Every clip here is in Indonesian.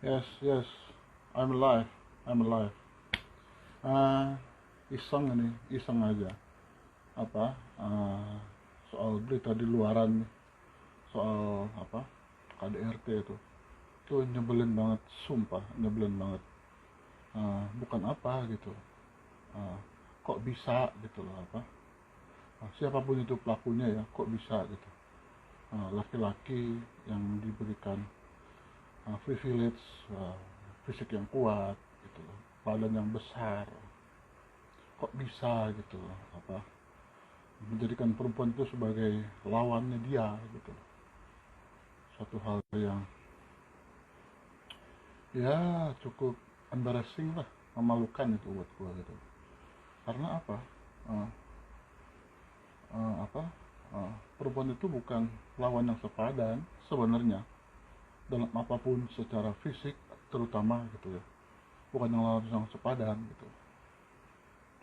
Yes, yes, I'm alive. I'm alive. Ah, iseng aja. Apa? ah, Soal berita di luaran nih, soal apa? KDRT itu. Itu nyebelin banget, sumpah, nyebelin banget. Bukan apa gitu. Ah, Kok bisa gitu loh apa? Siapapun itu pelakunya ya, kok bisa gitu. Laki-laki yang diberikan privilege, ah, fisik yang kuat gitu loh, badan yang besar, kok bisa gitu loh apa menjadikan perempuan itu sebagai lawannya dia gitu. Satu hal yang ya cukup embarrassing lah, memalukan itu buat gua gitu. Karena apa? Eh, apa? Perempuan itu bukan lawan yang sepadan sebenarnya dalam apapun secara fisik terutama gitu ya. Bukan yang lawan yang sepadan gitu.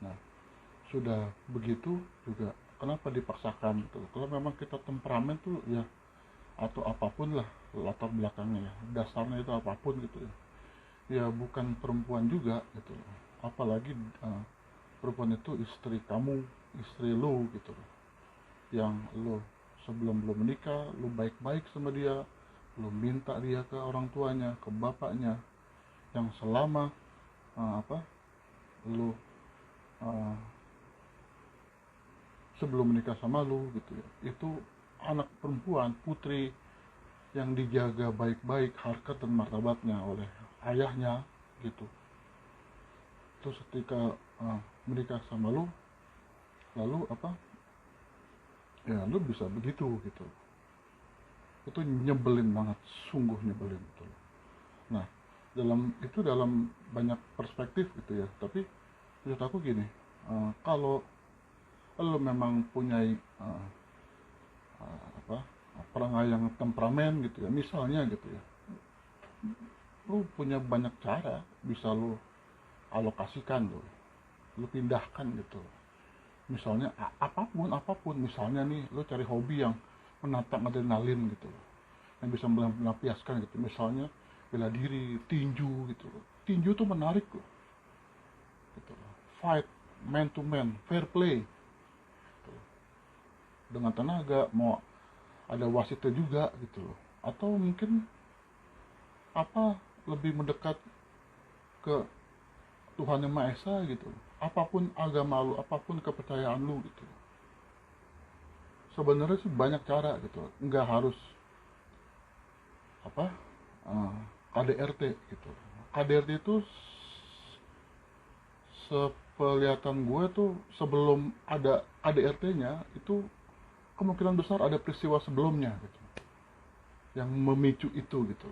Nah, sudah begitu juga kenapa dipaksakan gitu. Kalau memang kita temperamen tuh ya, atau apapun lah latar belakangnya ya, dasarnya itu apapun gitu ya, ya bukan perempuan juga gitu loh. Apalagi perempuan itu istri kamu, istri lu gitu loh, yang lu sebelum belum menikah lu baik-baik sama dia, lu minta dia ke orang tuanya, ke bapaknya, yang selama apa lu uh, sebelum menikah sama lu gitu ya, itu anak perempuan, putri yang dijaga baik-baik harkat dan martabatnya oleh ayahnya gitu. Terus ketika menikah sama lu, lalu apa ya, lu bisa begitu gitu. Itu nyebelin banget, sungguh nyebelin gitu. Nah, dalam banyak perspektif gitu ya, tapi menurut aku gini, kalau lu memang punya apa perangai yang temperamen gitu ya, misalnya gitu ya, lu punya banyak cara bisa lu alokasikan, lu pindahkan gitu. Misalnya apapun apapun, misalnya nih lu cari hobi yang menantang adrenalin gitu, yang bisa melampiaskan gitu, misalnya bela diri, tinju gitu. Tinju tuh menarik loh gitu. Fight man to man, fair play gitu. Dengan tenaga, mau ada wasitnya juga gitu loh. Atau mungkin apa, lebih mendekat ke Tuhan yang Maha Esa gitu. Apapun agama lu, apapun kepercayaan lu gitu. Sebenarnya sih banyak cara gitu. Nggak harus apa KDRT gitu. KDRT itu sepelihatan gue tuh sebelum ada KDRT-nya itu kemungkinan besar ada peristiwa sebelumnya gitu yang memicu itu gitu.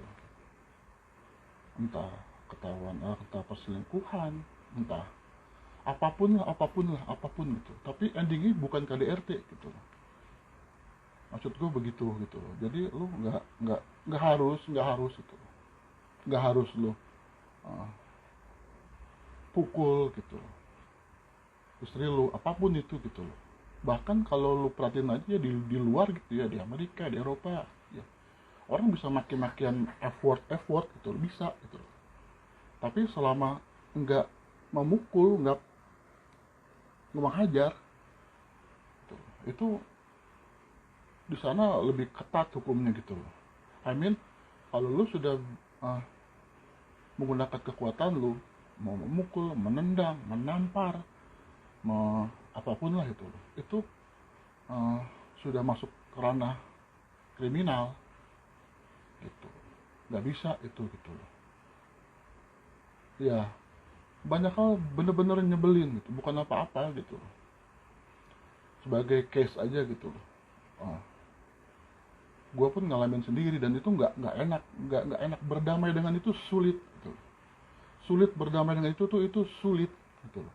Entah ketahuan, entah perselingkuhan, entah apapun gitu. Tapi endingnya bukan KDRT gitu. Maksud gue begitu gitu. Jadi lu nggak harus itu, nggak harus lu uh, pukul gitu istri lu, apapun itu gitu loh. Bahkan kalau lu perhatiin aja ya, di luar gitu ya, di Amerika, di Eropa ya, orang bisa maki-makian effort gitu loh, bisa gitu loh. Tapi selama nggak memukul, nggak menghajar gitu, itu di sana lebih ketat hukumnya gitu loh. I mean, kalau lu sudah uh, menggunakan kekuatan lu, mau memukul, menendang, menampar, apapun lah itu uh, sudah masuk ke ranah kriminal gitu. Nggak bisa itu gitu loh. Ya, banyak hal bener-bener nyebelin gitu, bukan apa-apa gitu loh. Sebagai case aja gitu loh. uh, gue pun ngalamin sendiri dan itu nggak enak, nggak enak. Berdamai dengan itu sulit gitu. Sulit berdamai dengan itu sulit gitu loh.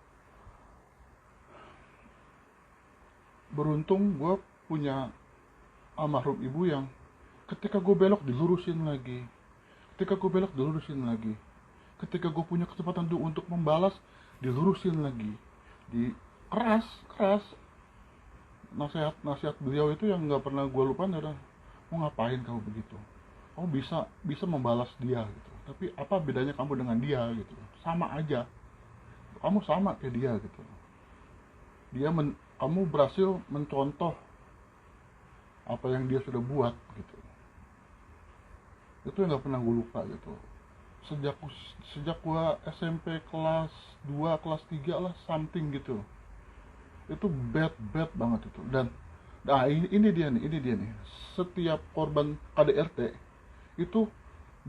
Beruntung gue punya almarhum ibu yang ketika gue belok dilurusin lagi, ketika gue belok dilurusin lagi, ketika gue punya kesempatan untuk membalas dilurusin lagi. Di keras keras nasihat nasihat beliau itu yang nggak pernah gue lupain adalah, mau ngapain kamu begitu, kamu bisa bisa membalas dia gitu. Tapi apa bedanya kamu dengan dia gitu? Sama aja, kamu sama kayak dia gitu. Kamu berhasil mencontoh apa yang dia sudah buat gitu. Itu yang nggak pernah gue lupa gitu. Sejak gua SMP kelas 2 kelas 3 lah something gitu, itu bad banget itu. Dan nah ini dia nih, setiap korban KDRT itu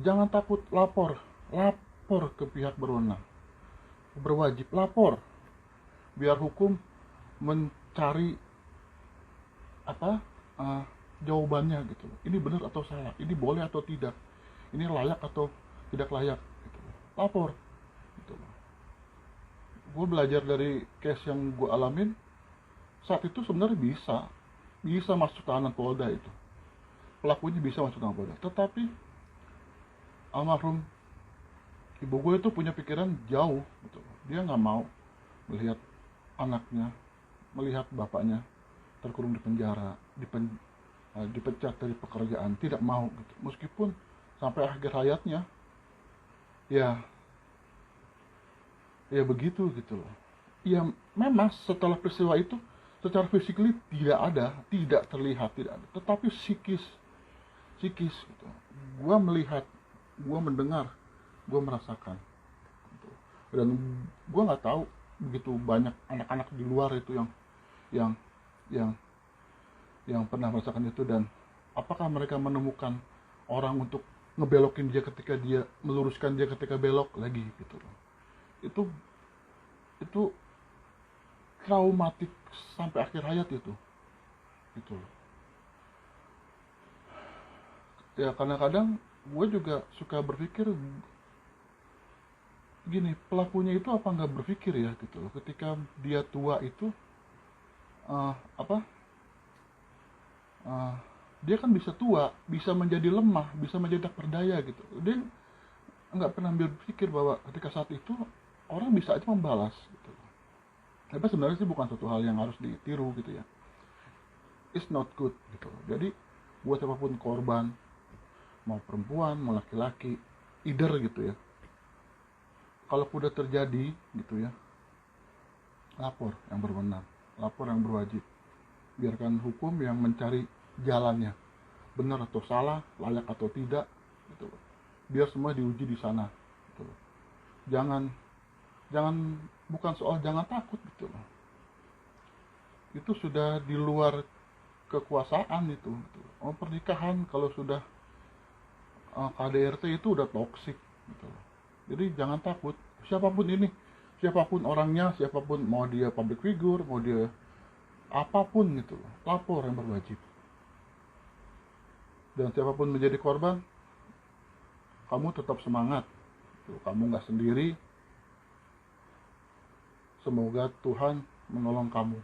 jangan takut lapor ke pihak berwenang, berwajib lapor, biar hukum mencari apa jawabannya gitu. Ini benar atau salah, ini boleh atau tidak, ini layak atau tidak layak gitu. Lapor gitu. Gue belajar dari case yang gue alamin saat itu, sebenarnya bisa masuk tahanan Polda itu, pelakunya bisa masuk tahanan Polda. Tetapi almarhum ibu gue itu punya pikiran jauh gitu. Dia nggak mau melihat anaknya, melihat bapaknya terkurung di penjara, dipecat dari pekerjaan, tidak mau gitu. Meskipun sampai akhir hayatnya ya begitu gitu loh. Ya memang setelah peristiwa itu secara fisikly tidak terlihat, tidak ada, tetapi psikis gitu. Gua melihat, gua mendengar, gua merasakan gitu. Dan gua nggak tahu begitu banyak anak-anak di luar itu yang yang yang pernah merasakan itu, dan apakah mereka menemukan orang untuk ngebelokin dia ketika dia meluruskan dia ketika belok lagi gitu loh. Itu traumatik sampai akhir hayat itu gitu loh. Ya kadang-kadang gue juga suka berpikir gini, pelakunya itu apa nggak berpikir ya gitu loh, ketika dia tua itu uh, apa uh, dia kan bisa tua, bisa menjadi lemah, bisa menjadi tak berdaya gitu. Dia nggak pernah berpikir bahwa ketika saat itu orang bisa aja membalas gitu. Tapi sebenarnya sih bukan suatu hal yang harus ditiru gitu ya. It's not good gitu. Jadi buat siapapun korban, mau perempuan, mau laki-laki, either gitu ya, kalau udah terjadi gitu ya, lapor yang berwenang, lapor yang berwajib. Biarkan hukum yang mencari jalannya, benar atau salah, layak atau tidak gitu. Biar semua diuji di sana gitu. Jangan bukan soal jangan takut gitu loh. Itu sudah di luar kekuasaan itu gitu. Pernikahan kalau sudah KDRT itu udah toksik gitu loh. Jadi jangan takut, siapapun orangnya, siapapun, mau dia public figure, mau dia apapun gitu loh, lapor yang berwajib. Dan siapapun menjadi korban, kamu tetap semangat gitu. Kamu nggak sendiri. Semoga Tuhan menolong kamu.